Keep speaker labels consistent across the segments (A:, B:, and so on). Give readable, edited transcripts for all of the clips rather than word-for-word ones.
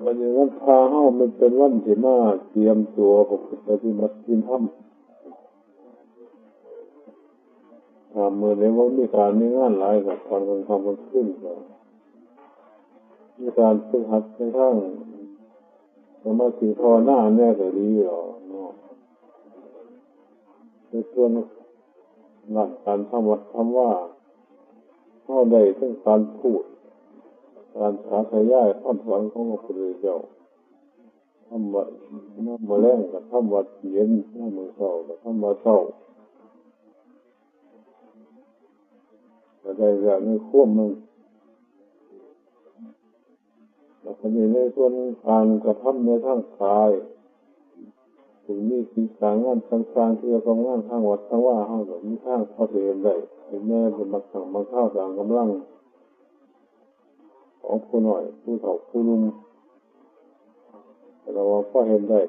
A: วันนี้วันพาเฮ้ามันเป็นวันที่น่าเตรียมตัวปฏิบัติธรรมเมื่อในวันมีการมีงานหลายกับตอนกลางค่ำกลางคืนก็มีการฝึกหัดในทางสมาธิภาวนาแน่แต่ดีหรอเนาะในส่วนหลักการทำวัดทำว่าเข้าได้ทั้งการพูดการสาธยายคำสอนของพระพุทธเจ้าทำวัดน้ำมะแรงกับทำวัดเย็นน้ำมือเศร้ากับทำวัดเศร้าแต่ได้แบบนี้ควบมึงแล้วก็มีในส่วนการกระทำในทางกายถึงมีกิจการงานต่างๆที่จะทำงานทางวัดทางว่าห้องแบบนี้ทางพอเห็นได้ถึงแม้เป็นบางครั้งบางข้าวต่างกำลังของผู้หน่อยผู้เฒ่าผู้นุ่มแต่เราก็เห็นได้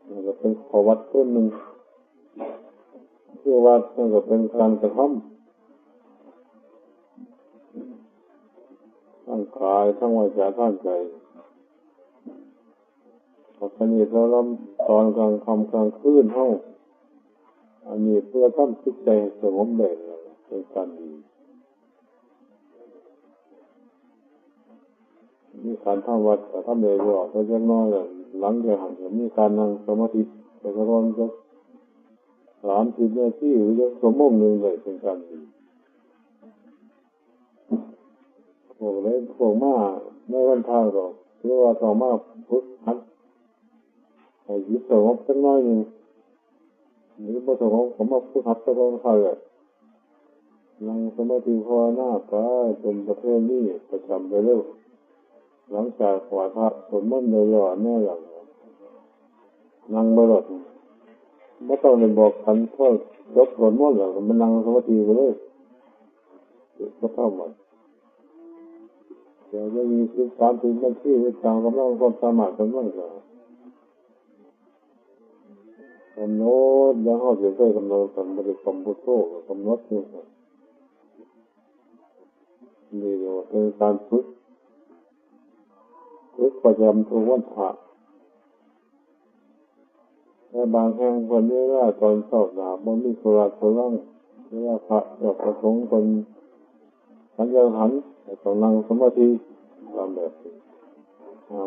A: มันก็เป็นขวัดต้นหนึ่งเชื่อว่ามันก็เป็นการกระทำทั้งกายทั้งวาจาทั้งใจพอสนิทแล้วตอนกลางค่ำกลางคืนห้องอันนี้เพื่อทำจิตใจสงบได้เป็นการดีมีการทำวัดแต่ทำเลยหรอกแต่ยังน้อยหลังจากหันมีการนั่งสมาธิแต่ก็ร้อนจะ30 นาทีหรือจะชั่วโมงนึงเลยเป็นการดีพวกเล่นพวกมาในวันทางก็เรียกว่าต่อมาพุทธหัดให้ยึดสงบสักน้อยหนึ่งหรือพอสงบผมมาพุทธหัดสักน้อยเขาเลยนั่งสมาธิภาวนาไปเป็นประเภทนี้ประจำไปเรื่อยหลังจากขวาพระสมมติเลยว่าแน่หลังนั่งบรอดไม่ต้องเลยบอกกันเพราะยกผลมั่วหรอกมันนั่งสมาธิไปเลยก็เท่าหมดเดี๋ยวจะมี30 นาทีตามกำลังความสามารถกำลังจะกำหนดแล้วเขาจะได้กำหนดกันบริกรรมพุทโธกำหนดนี่นี่เดี๋ยวเป็นการฝึกประจำทุกวันพระแต่บางแห่งคนเรียกว่าตอนเช้าหนามันมีโซลาร์โซล่าเรียกว่าพระกับพระสงฆ์คนสัญญาหันแต่ต้องนั่งสมาธิตามแบบ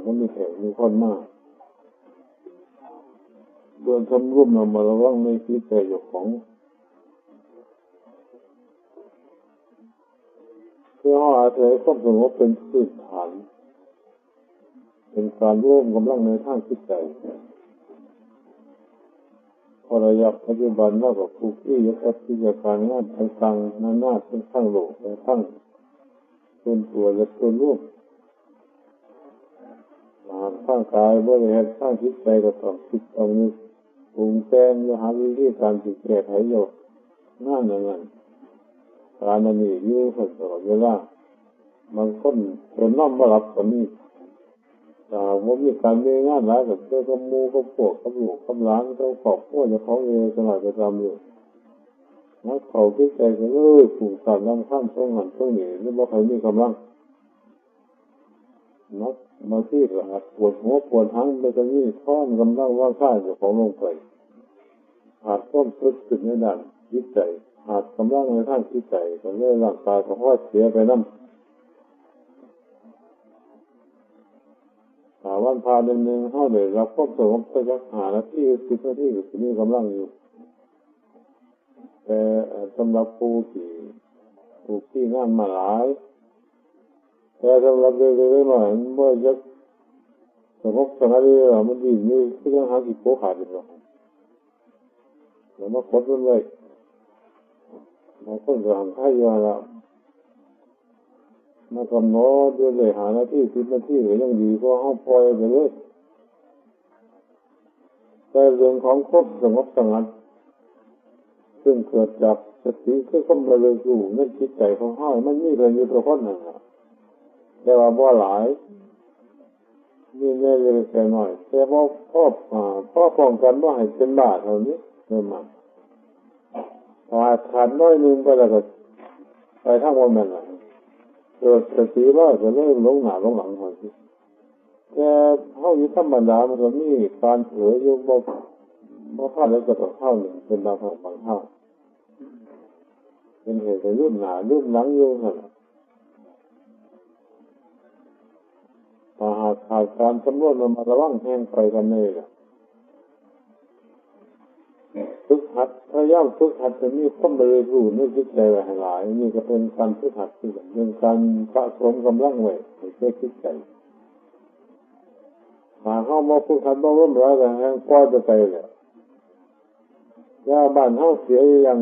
A: มันมีแถวมีคนมากเดินทำร่วมนำมาระวังในจิตใจของเพื่อให้อาศัยความสงบเป็นพื้นฐานเป็นการร่วมกำลังในทางจิตใจพอระยะปัจจุบันว่ากับผู้ที่ยกอัตยการงานต่างๆนานาทั้งข้างโลกและทั้งส่วนตัวและส่วนรวมข้างกายบริหารข้างจิตใจก็ต้องคิดต้องนึกปรุงแต่งหาวิธีการจิตแก้ไขโยกงานอย่างนั้นการนั้นนี่อยู่ตลอดเวลาบางคนจนน้อมมารับก็มีว่ามีการมีงานหลายกับเจ้ากับมูกับพวกกับลูกกับหลานกับครอบครัวจะเขาเองสลายไปตามอยู่นักเขาคิดใจก็เลยผูกขาดลำข้ามช่องหันช่องหนีหรือว่าใครมีกำลังนักมาที่กระหัดปวดหัวปวดทั้งไปจะนี่ท่อนกำลังว่างข้าจะของลงไปขาดต้นพึกขึ้นในด้านจิตใจขาดกำลังในทางจิตใจก็เลยร่างกายของพ่อเสียไปน้ำวันพาเดินหนึ่งเข้าเลยรับควบสงบไปสัก5 นาที10 นาทีก็มีกำลังอยู่แต่สำหรับผู้ที่งานมาหลายแต่สำหรับเด็กๆหน่อยเมื่อจะสงบสักนาทีมันดีนี่ก็ยังหากี่โป๊ขาดอยู่หรอกแล้วมาคดมันเลยมาคนจะหันให้ยาละมากำหนดด้วยเลย5 นาที10 นาทีก็ยังดีเพราะเขาปล่อยไปเลยแต่เรื่องของควบสงบสงัดซึ่งเกิดจากสติคือความระลึกรู้ในจิตใจของเขามันมีเรื่องอยู่ตัวคนหนึ่งแต่ว่าบ่หลายมีแน่เลยแค่น้อยแต่ว่าพ่อป้องกันว่าให้เป็นบาปเท่านี้เริ่มมาขาดน้อยนึงไปแล้วก็ไปทั้งวันนั่นแหละ เกิดสติว่าจะเริ่มหลงหน้าหลงหลังหน่อยสิแต่เท่านี้ธรรมดามันก็มีการเผยอยู่บ่พลาดแล้วก็ต้องเท่าหนึ่งเป็นบางเท่าเป็นเหตุให้ลืมหน้าลืมหลังอยู่นั่นแหละถ้าหากขาดการสำรวจระมัดระวังแห้งไปกันเลยล่ะฝึกหัดพยายามฝึกหัดจะมีความเรียนรู้ในจิตใจหลายนี่ก็เป็นการฝึกหัดที่เป็นการสะสมกำลังไว้ในจิตใจหาเข้ามาฝึกหัดบ่ร่วมร้อยกันแห้งปล่อยไปเลยยาบ้านเฮาเสียอย่าง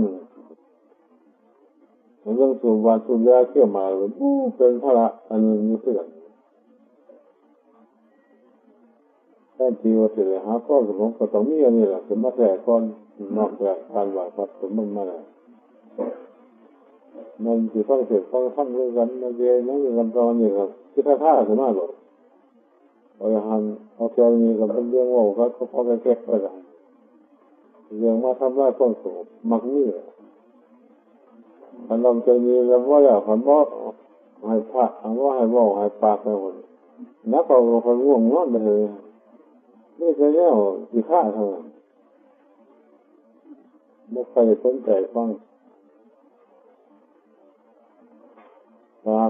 A: เรื่องสูบวานสูบยาเที่ยวมาเป็นภาระอันนี้เพื่อนแท้จริงว่าสิหาข้อสมองก็ต้องมีอันนี้แหละคือมาแท้ก่อนนอกจากการไหว้พระสมมาแล้วมันสิฟังเสร็จฟังเรื่องกันมาเรียนนั่งกันตอนนี้ครับที่ท่าขึ้นมาหรอกเอาเจ้านี้ก็เป็นเรื่องว่าเขาพอแก้ไปแล้วเรื่องมาทำลายความสงบมักนี่มันลองใจมีแล้วว่าอยากหันว่าให้พระหันว่าให้บอกให้ปากให้คนนักเอาคนง่วงนอนไปเลยนี่จะแย่กี่ข้าเท่านั้นไม่ใครสนใจฟัง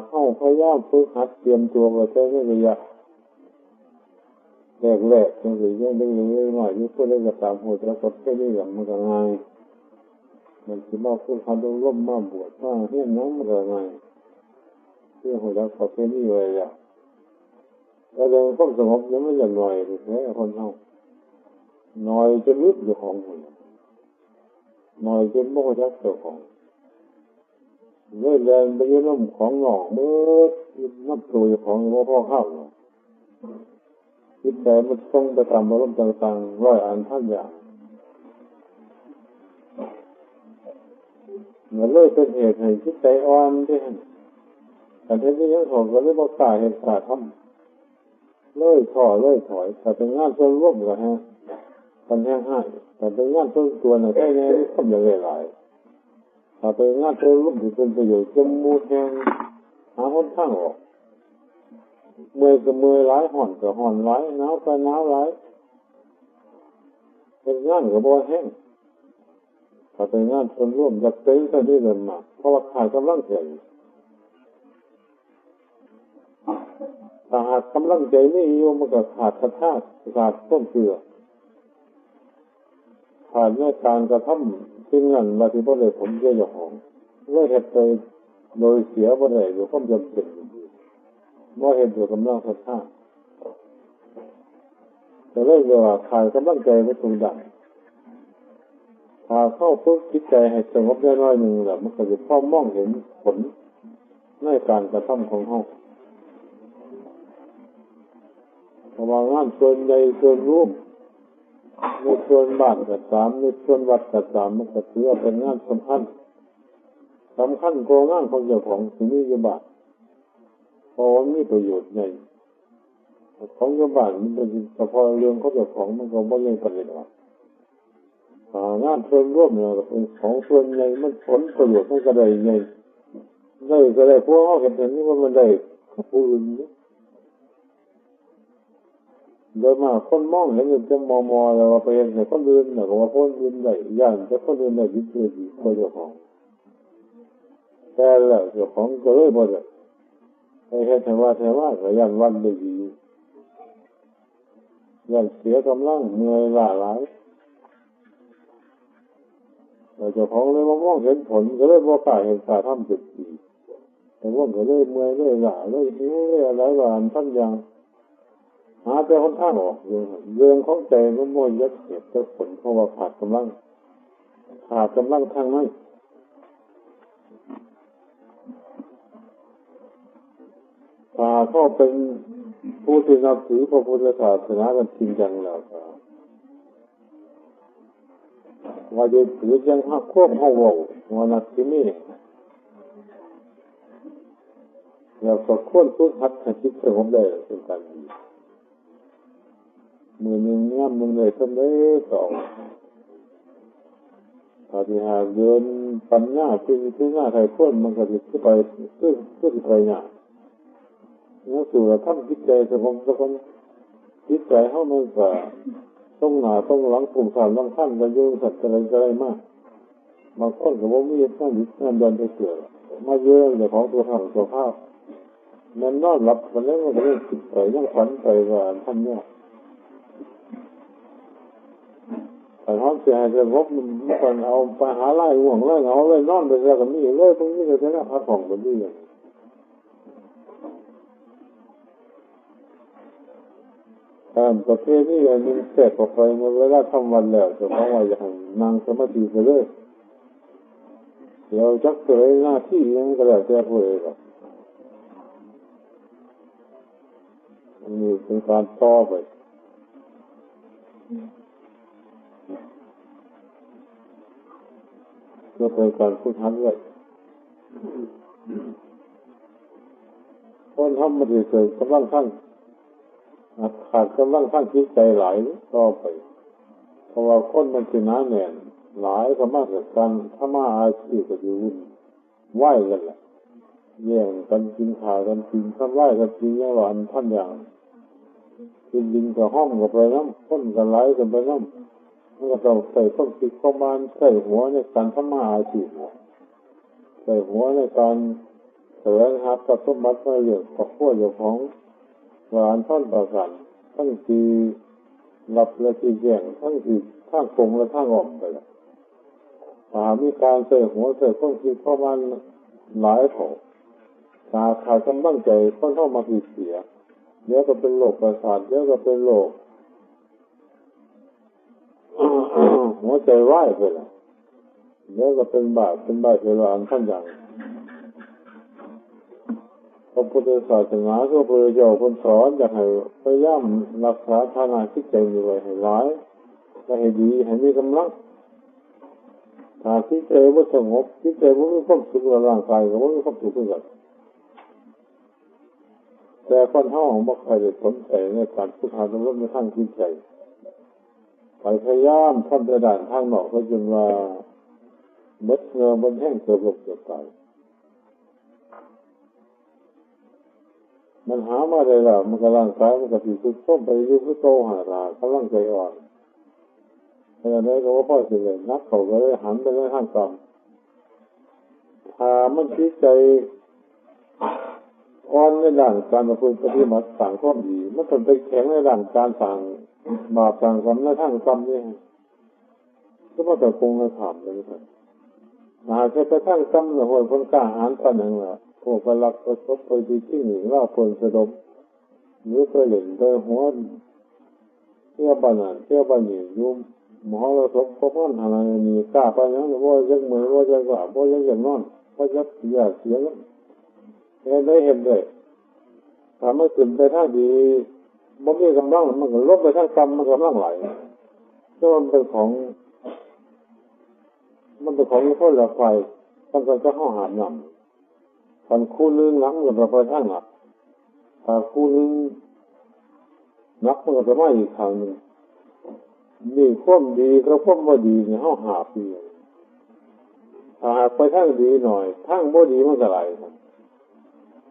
A: เข้าพยายามฝึกหัดเตรียมตัวก็ใช้ระยะแรกๆจังสิยังได้หน่อยนี่พูดได้กับตามหัวแล้วก็แค่นี้อย่างมันก็ง่ายมันสิมาพูดคำร่มมาบวชมาเฮี้ยนน้ำมันก็ง่ายเพื่อหัวแล้วก็แค่นี้ไว้แล้วแล้วเรื่องความสงบยังไม่อย่างหน่อยแท้คนเฮาหน่อยจนลึกอยู่ของมันหน่อยจนบ่จักเจ้าของเลื่อยแรงไปยืนน้ำของหนองเมื่อน้ำตัวของว่าพ่อเข้าจิตใจมันต้องไปตามอารมณ์ต่างๆร้อยอันท่านอย่างมันเลยเป็นเหตุให้จิตใจอ่อนที่แต่ที่นี้ยังถอนก็เลยบอกตายเหตุขาดทำเลยถอยแต่เป็นงานส่วนร่วมกันฮะกันแห้งให้แต่เป็นงานส่วนตัวเนี่ยแค่นี้ทำอย่างหลายถ้าเป็นงานส่วนร่วมที่เป็นประโยชน์จมูกแห้งหาหนทางออกเมื่อยก็เมื่อยหลายห่อนก็ห่อนหลายหนาวก็หนาวหลายเป็นงานก็บ่แห้งถ้าเป็นงานส่วนร่วมอยากเต็มก็ได้เงินมากเพราะว่าขาดกำลังใจถ้าหากกำลังใจไม่มีมันก็ขาดศรัทธาขาดต้นเกลือขาดในการกระทำสิ่งนั้นมาที่บ่ได้ผลเจ้าของเลยเหตุไปโดยเสียบ่ได้อยู่ความจำเป็นว่าเห็นอยู่กำลังศรัทธาแต่เรื่องว่าขาดกำลังใจไม่ตรงดังถ้าเข้าฝึกจิตใจให้สงบได้น้อยหนึ่งแล้วมันก็จะพอมองเห็นผลในการกระทำของเขาเพราะว่างานส่วนใหญ่ส่วนรูปในส่วนบ้านกับสามในส่วนวัดกับสามมันก็ถือว่าเป็นงานสำคัญกว่างานของเจ้าของที่มีอยู่บ้านเพราะว่ามีประโยชน์ใหญ่ของเจ้าบ้านมันเป็นเฉพาะเรื่องของเจ้าของมันก็ไม่ยังประเด็นหรอกงานส่วนร่วมเนี่ยเป็นของส่วนใหญ่มันผลประโยชน์มันก็ได้ใหญ่ก็ได้พวกเขาเห็นนี่ว่ามันได้ผู้อื่นโดยมาคนมองเห็นจะมอแล้วว่าไปเห็นแต่คนอื่นเนี่ยว่าคนอื่นได้ย่านแต่คนอื่นได้ยิ่งเกินดีกว่าเจ้าของแต่แล้วเจ้าของก็เลยบ่ได้ให้เห็นแต่ว่าก็ย่านวันได้ดีย่านเสียกำลังเหนื่อยล้าหลายแต่เจ้าของเลยมองเห็นผลก็เลยบ่กล้าเห็นการทำจุดดีแต่ว่าก็เลยเมื่อยเลยล้าเลยหิวเลยอะไรว่าท่านอย่างหาแต่คนทางออกเรื่องของใจมันมั่วยัดเหตุแต่ผลเพราะว่าขาดกำลังทางนั้นถ้าเขาเป็นผู้ที่นับถือพระพุทธศาสนากันจริงจังแล้วว่าจะถือยังหักควบห้องว่าวันนัดที่นี่แล้วก็ควรพูดหัดให้จิตสงบได้เป็นการดีมือหนึ่งย่ำมือเลยทำได้สอง ปฏิหารเดินปัญญาที่หน้าไทยพ้นมันก็จะขึ้นไปขึ้นไปเนี่ยแล้วสู่เราทำจิตใจสงบสักคนจิตใจเข้ามันก็ต้องหนาต้องหลังปุ่มสารต้องขั้นจะยุ่งสัตว์อะไรมากบางคนก็ว่ามีข้างดิบข้างเดินไปเกิดมาเยอะแต่ของตัวภาพมันนอนหลับมันแล้วมันก็เรื่องจิตใจยังฝันไปว่าท่านเนี่ยแต่ท้องเสียหายจะงบมันเอาไปหาไล่ห่วงไล่เหงาไล่นอนไปแล้วก็มีเลยตรงนี้ก็จะน่าพักผ่อนแบบนี้การประเภทนี้มันเสร็จออกไปเมื่อเวลาทำวันแล้วจะต้องว่าอย่างนั่งสมาธิไปเลยเดี๋ยวจักเสยหน้าที่ยังก็แล้วแต่ผู้ใดหรอกอันนี้เป็นการต่อไปเพื่อเป็นการฝึกหัดไว้คนทำมาดีเกิดกำลังขั้นขาดกำลังขั้นจิตใจหลายต่อไปเพราะว่าคนมันสิน้าแน่นหลายก็มากกว่ากันถ้ามาอาชีพก็อยู่วุ่นไหวกันแหละแย่งกันกินข่าวกันกินข้าวไหวกันกินอย่างว่าอันท่านอย่างกินดินกับห้องกับไปน้ำคนกันไหลกันไปน้ำมันก็ต้องใส่ต้องติดข้อมันใส่หัวในการทำมาอาชีพใส่หัวในการแสวงหาทรัพย์สมบัติมาเรื่องครอบครัวเจ้าของหลานท่านประกันทั้งที่หลับและที่แย่งทั้งที่ทางคงและทางออกไปแล้วมีการใส่หัวใส่ต้องติดข้อมันหลายของขาดกำลังใจคนเข้ามาเสียเดี๋ยวก็เป็นโรคประสาทเดี๋ยวก็เป็นโรคหัวใจวายไปแล้วเดี๋ยวก็เป็นบาดเวลาอันท่านอย่างพระพุทธศาสนาก็พระเจ้าคนสอนอยากให้พยายามรักษาฐานะจิตใจไว้ให้ร้ายและให้ดีให้มีกำลังถ้าจิตใจว่าสงบจิตใจว่ามีความสุขในร่างกายก็ว่ามีความสุขขึ้นกันแต่คนเฮาไม่ค่อยได้สนใจในการฝึกหัดอบรมในทางจิตใจไปพยายามทำแต่ด้านทางนอกก็จนว่าเบิดเงาบนแห้งเกือบหลบเกือบตายมันหามาได้แล้วมันกำลังกายมันก็ติดทุกข์ส้มไปยุ่งโตหาลากำลังใจอ่อนแต่ในก็ว่าพ่อสิเลยนักเขาก็เลยหันไปในทางต่ำถ้ามันคิดใจอ่อนในด้านการประพฤติปฏิบัติสั่งข้อดีมันเป็นไปแข็งในด้านการสั่งบาปสั่งกรรมในทางต่ำนี่ก็มาแต่คงในถามเลยครับหากจะไปทางต่ำเนี่ยคนคนกล้าหาญปานนั้นล่ะพวกไปรักประสบไปดีที่หนึ่งเล่าคนสะดมหรือไปเล่นไปหัวเที่ยวบ้านนั้นเที่ยวบ้านนี้ยุ่มหมอเราสบพบกันอะไรนี่กล้าไปนั้นว่าจะเหมือนว่าจะกล้าว่าจะอย่างนอนว่าจะอยากเสียแล้วได้เห็นเลยถ้าไม่ตื่นไปทางดีบ่มีกำลังมันก็ลบไปทางต่ำมันกำลังไหลก็มันเป็นของคนละไฟต้องการจะห้องหามนำตอนคู่นึงนักมันก็ไปทางหนักถ้าคู่นึงนักมันก็จะไม่อีกทางนึงนี่ความดีกับความบ่ดีเนี่ยห้องหาบดีถ้าหากไปทางดีหน่อยทางบ่ดีมันก็ไหล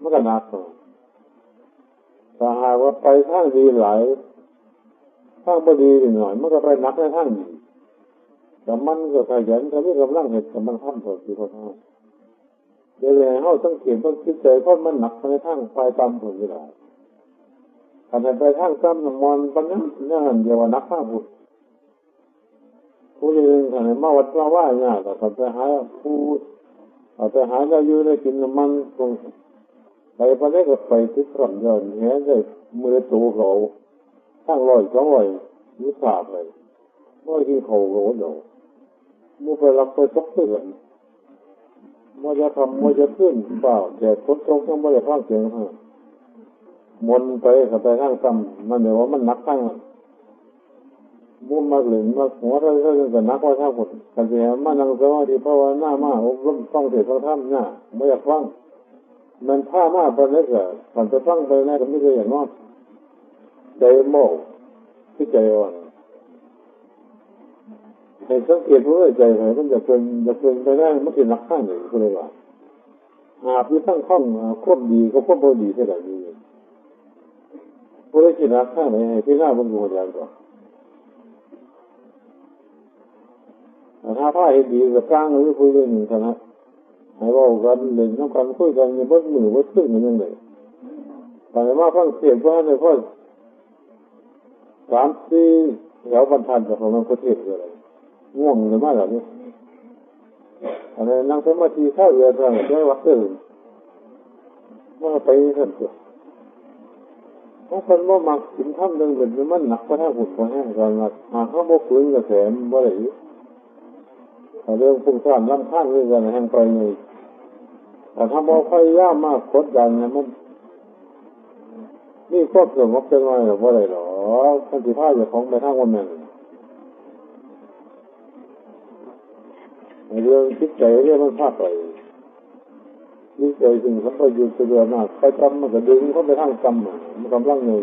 A: มันก็หนักถ้าหากว่าไปทางดีหลายทางบ่ดีหน่อยมันก็ไปหนักในทางดีแต่มันก็ขยันถ้ามีกำลังเหตุกำลังทำต่อที่เขาทำเดี๋ยวเลยเขาต้องเขียนต้องคิดใจเพราะมันหนักในทางไฟต่ำผลไม่ได้ถ้าไปทางต่ำน้ำมันปัญญาเนี่ยเดียวว่านักข้าผู้ยืนถ้ามาวัดมาว่าเนี่ยแต่ไปหาผู้ไปหาได้อยู่ได้กินน้ำมันคงไปได้ก็ไปทุกครั้งย้อนแห่ได้มือตัวเขาข้าง100-200นิ้วขาดเลยเมื่อกินเขาโหดเดี๋ยวมื่อไปรับไปซกเตือนมื่อจะทำมื่อจะขึ้นเปล่าแต่คนตรงต้องไม่ได้ฟังเสียงมนไปขับไปทางต่ำมันเดี๋ยวว่ามันนักข้างมุ่งมาหรือมาหัวเราจะนักว่าท่าผลกันเสียมานั่งสมาธิภาวนามาอบรมต้องเสียต้องทำเนี่ยไม่อยากฟังมันผ้ามาไปนี่ก็มันจะฟังไปนี่ก็ไม่ใช่อย่างนั้นใจโม่ที่ใจอ่อน ในสังเกตว่าใจไหนมันจะเป็นไปได้มันเป็นนักข้างหนึ่งก็เลยว่าหาที่ตั้งข้องควบดีก็ควบพอดีเท่าไหร่ดีผู้ได้กินนักข้างไหนที่หน้ามันหัวใจก่อนถ้าผ้าเห็นดีกับกลางหรือคุยเรื่องหนึ่งคณะให้ว่ากันเล่นน้ำกันคุยกันในบ้านมือบ้านขึ้นมันยังไงแต่ว่าฟังเสียงว่าในพ่อ3-4แถวบรรทัดจากของมันก็เทศอะไรง่วงเลยมากแบบนี้อะไรนั่งสมาธิเข้าเรือทางใช้วัดเดินว่าไปสั่นตัวเพราะคนว่ามักสินทำเรื่องเหมือนมันหนักกว่าถ้าหุ่นกว่าแห้งกันมาหาข้าวโมกฟื้นกระแสบ่ได้เรื่องพุ่งซ่านลำข้างเรื่องกันแห้งไปเลยแต่ถ้าบ่ค่อยย่ามากกดดันเนี่ยมันนี่ครอบสงบจังเลยหรือว่าอะไรหรอท่านสิพาอยู่ของไปทางวันนั้นเรื่องคิดใจเรื่องมันพาไปนี่ใจสิ่งสัมปยุทธ์เรือหน้าไปจำมันก็ดึงเข้าไปทางจำมันกำลังเลย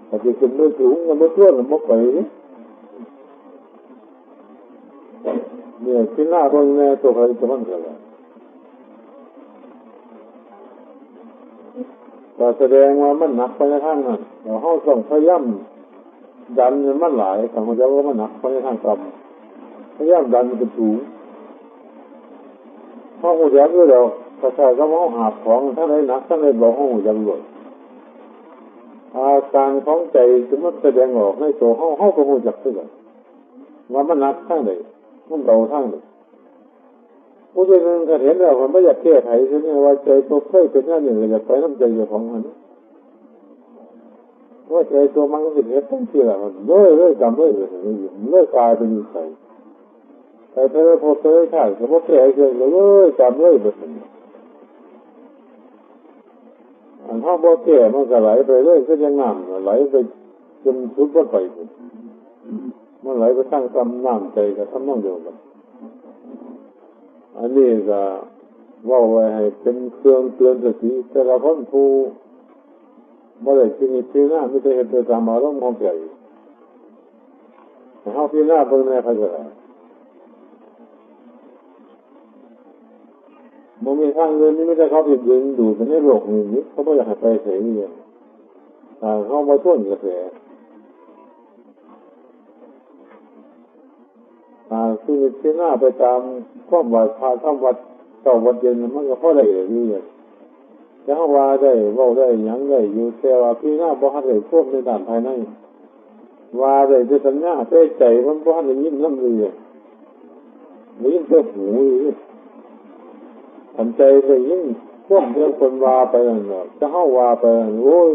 A: แต่จะขึ้นด้วยสูงมันไม่เพื่อนมันไม่ไปเนี่ยที่หน้าตรงนี้ตัวใครจะมั่นกันล่ะแต่แสดงว่ามันหนักไปในทางนั้นเราเข้าส่งพยายามดันมันหลายแต่เขาจะว่ามันหนักไปในทางต่ำพยายามดันมันเป็นสูงห้องหัวใจด้วยเราถ้าใช่ก็ห้องหาของถ้าได้หนักถ้าได้บอกห้องหัวใจรวดอาการของใจจะมันแสดงออกในตัวห้องก็หัวใจด้วยว่ามันหนักทางไหนมันเบาทางไหนผู้ใดนึงก็เห็นแล้วมันไม่อยากแก้ไขใช่ไหมว่าใจตัวเคยเป็นหน้าหนึ่งอยากไปน้ำใจของมันว่าใจตัวมันก็เป็นเหตุต้องเชื่อมันเลื่อยจำเลื่อยเลยเลื่อยกายเป็นนิสัยแต่เธอพอเธอใช่สมมติแก่เกินเลยจำเลยแบบนี้อันถ้าบ่แก่มันก็ไหลไปเรื่อยก็ยังน้ำไหลไปจนสุดก็ไปมันไหลไปตั้งกำน้ำใจกับทำน้องเดียวกันอันนี้ก็ว่าไว้ให้เป็นเครื่องเตือนสติแต่ละคนผู้บ่ได้ที่นี่ที่หน้าไม่ได้เห็นตัวตามอารมณ์ของใจเขาที่หน้าเบิ่งในใครจะได้มันมีทางเดินนี่ไม่ได้เขาผิดดึงดูดในโลกนี้เขาไม่อยากให้ไปเสียเงินเขามาท่วนกระแสคือที่หน้าไปตามข้อมวัดพาข้อมวัดเก่าวัดเย็นมันก็พอได้อยู่อย่างแล้วว่าได้เว้าได้ยังได้อยู่แต่ว่าที่หน้าบ่ทันได้ควบในด้านภายในว่าได้ด้วยสัญญาใจมันบ่ทันได้ยินนำเลยได้ยินแต่หูทันใจได้ยินควบเรื่องคนว่าไปนั่นน่ะจะเฮาว่าไปโอ้ย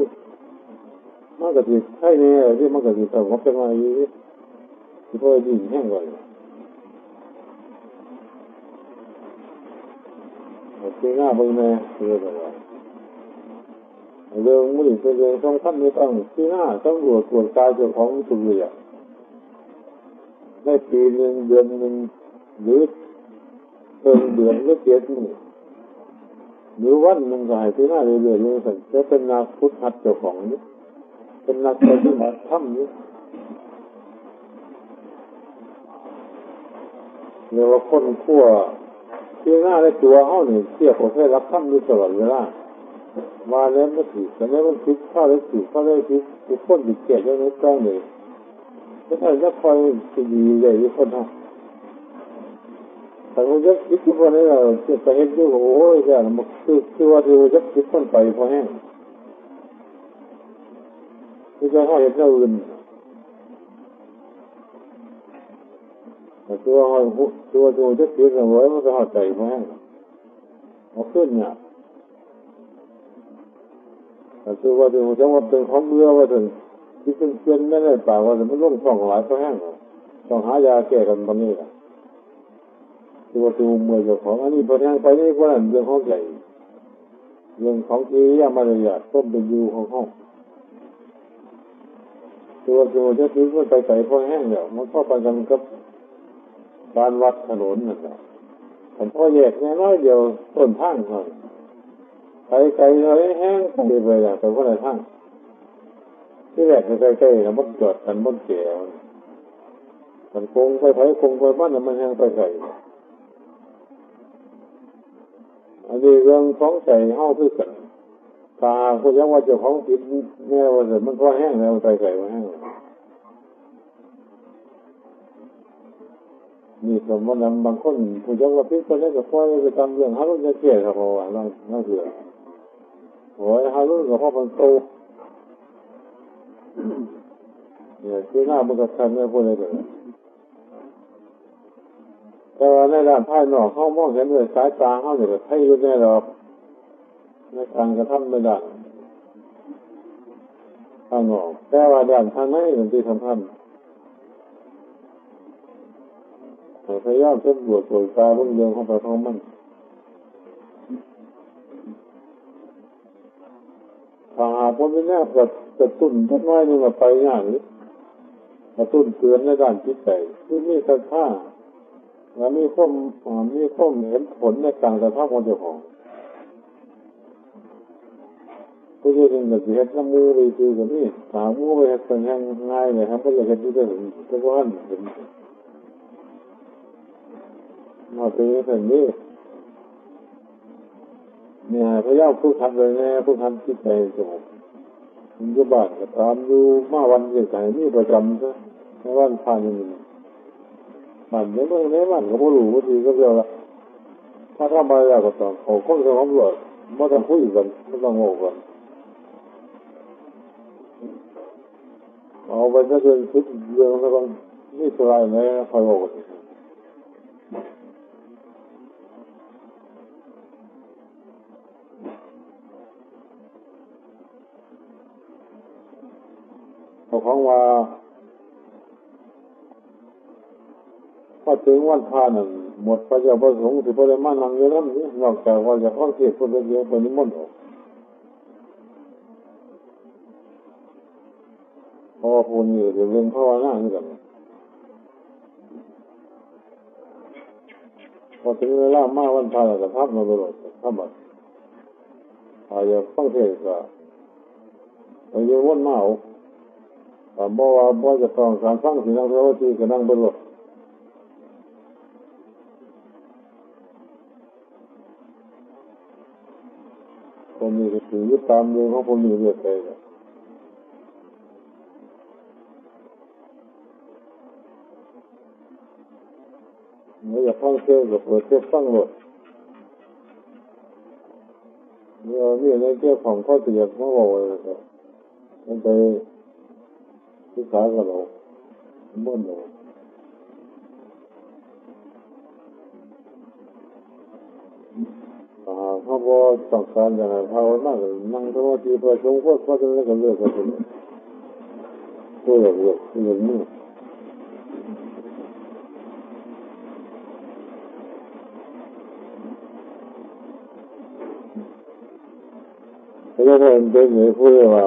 A: มันก็สิให้แน่ที่มันก็สิสงบจังไงสิพอดีแห้งไว้ที่หน้าเบิ่งแม่คือแบบว่าเรื่องมือเป็นเรื่องสำคัญไม่ต้องที่หน้าต้องตรวจกายเจ้าของสุริยะได้ปีนึงเดือนนึงหรือเดือนหรือ7 มื้อหรือวันนึงก็ให้ที่หน้าเรื่อยๆเลยสั่นจะเป็นนักพุทธหัดเจ้าของนี่เป็นนักปฏิบัติธรรมนี่เรียกว่าคนขั้วที่หน้าในตัวเขาเนี่ยเทียบกับแค่รับธรรมอยู่ตลอดเวลามาแล้วไม่ผิดแต่แล้วมันคิดเข้าได้ผิดเข้าได้ผิดทุกคนติดเกลียดแล้วไม่ต้องเลยไม่ใช่จะคอยจะดีเลยทุกคนนะแต่ว่าจะคิดทุกคนนี่เราจะเห็นด้วยโอ้ยแค่มันคือว่าที่ว่าจะคิดคนไปพอแห้งคือจะให้เห็นเรื่องอื่นแต่ตัวจะคิดเอาไว้มันจะเข้าใจพอแห้งเอาขึ้นเนี่ยแต่คือว่าที่ผมจะว่าเป็นของเบื่อว่าถึงที่เป็นไม่ได้ป่าว่าจะไม่ล่งช่องหลายเพราะแห้งต้องหายาแก้กันตอนนี้แหละคือว่าตัวเมื่อเจ้าของอันนี้พอแห้งไปนี่ก็นั่นเรื่องของใหญ่เรื่องของที่ยามารยาทต้มเป็นอยู่ของห้องตัวจะคิดว่าไปใส่พอแห้งเนี่ยมันเข้าไปกันกับการวัดถนนนั่นแหละผมพอแยกน้อยเดียวต้นทางเขาไปไกลเลยแห้งไปไปอย่างแต่ว่าในทางที่แรกใกล้ๆนะมันเกิดกันมันแก่ มันคงไปไถคงไปบ้านมันแห้งไปไกลอันนี้เรื่องของใจเฮาคือกันตาผู้ยังว่าเจ้าของผิดแน่ว่ามันพอแห้งแล้วไปไกลมาแห้งนี่สมมติบางคนผู้ยังว่าผิดคนนี้ก็ปล่อยไปตามเรื่องหารุ่นจะเกลียดครับเพราะว่านั่นคือโอ้ยหารุ่นกับพ่อมันโตเนี่ยคือหน้ามันก็ทันไม่พูดอะไรเลยแต่ว่าในด้านภายนอกเขามองเห็นด้วยสายตาเขาเนี่ยให้รู้แน่หรอกในการกระทำในด้านภายนอกแต่ว่าด้านภายในมันที่สำคัญพยายามเช็ดบวชตรวจตาเรื่องเรื่องของไปของมันถ้าหากว่าไม่แน่กระตุ้นทักน้อยนึงไปอย่างนี้กระตุ้นเตือนในด้านจิตใจที่มีศรัทธาและมีความเห็นผลในการกระทำของเจ้าของผู้ที่เป็นแบบเห็นน้ำมูไปคือแบบนี้ถามมูไปเห็นเป็นง่ายเลยครับก็เลยเห็นที่ได้เห็นแต่ว่าเห็นมาเป็นแบบนี้เนี่ยพยายามผู้ทำเลยเนี่ยผู้ทำจิตใจสงบมันก็บ้านก็ตามดูมาวันเดียวกันนี่ประจำซะในวันผ่านอย่างนี้มันในเมืองในบ้านก็ไม่รู้ว่าทีก็เรียกว่าถ้าทำอะไรก็ต้องเขาคนสงบหลอดไม่ต้องคุยกันไม่ต้องโง่กันเอาไปจะเดินคิดเรื่องแล้วก็นี่สลายไหมคอยโง่กันของว่าพอถึงวันพานั่นหมดพระเจ้าประสงค์ที่พระได้มานั่งอยู่นั่นนี่นอกจากว่าจะข้องเทียบคนเดียวคนนิมนต์ออกพอพูดนี่เรื่องภาวนานี่กันพอถึงเวลามาวันพาแล้วก็ทับมาตลอดทับมาอาจจะข้องเทียบก็ไปยืนวนมาเอาแต่บ่จะต้องการฟังสิ่งนั้นเพราะว่าที่ก็นั่งบนรถคนนี้ก็ถือยึดตามเรื่องของคนนี้เรื่อยไปไม่อยากฟังเสียงก็เปิดเทปฟังรถเนี่ยในเกี่ยวของข้อเสียของเราเลยครับมันไปศึกษากับเราบ้านเราเขาพอต้องการอย่างไรภาวนานั่งสมาธิประชุมก็จะเลิกกันเลิกกันเลยตัวอย่างนี้แล้วก็เป็นเหมือนพูดว่า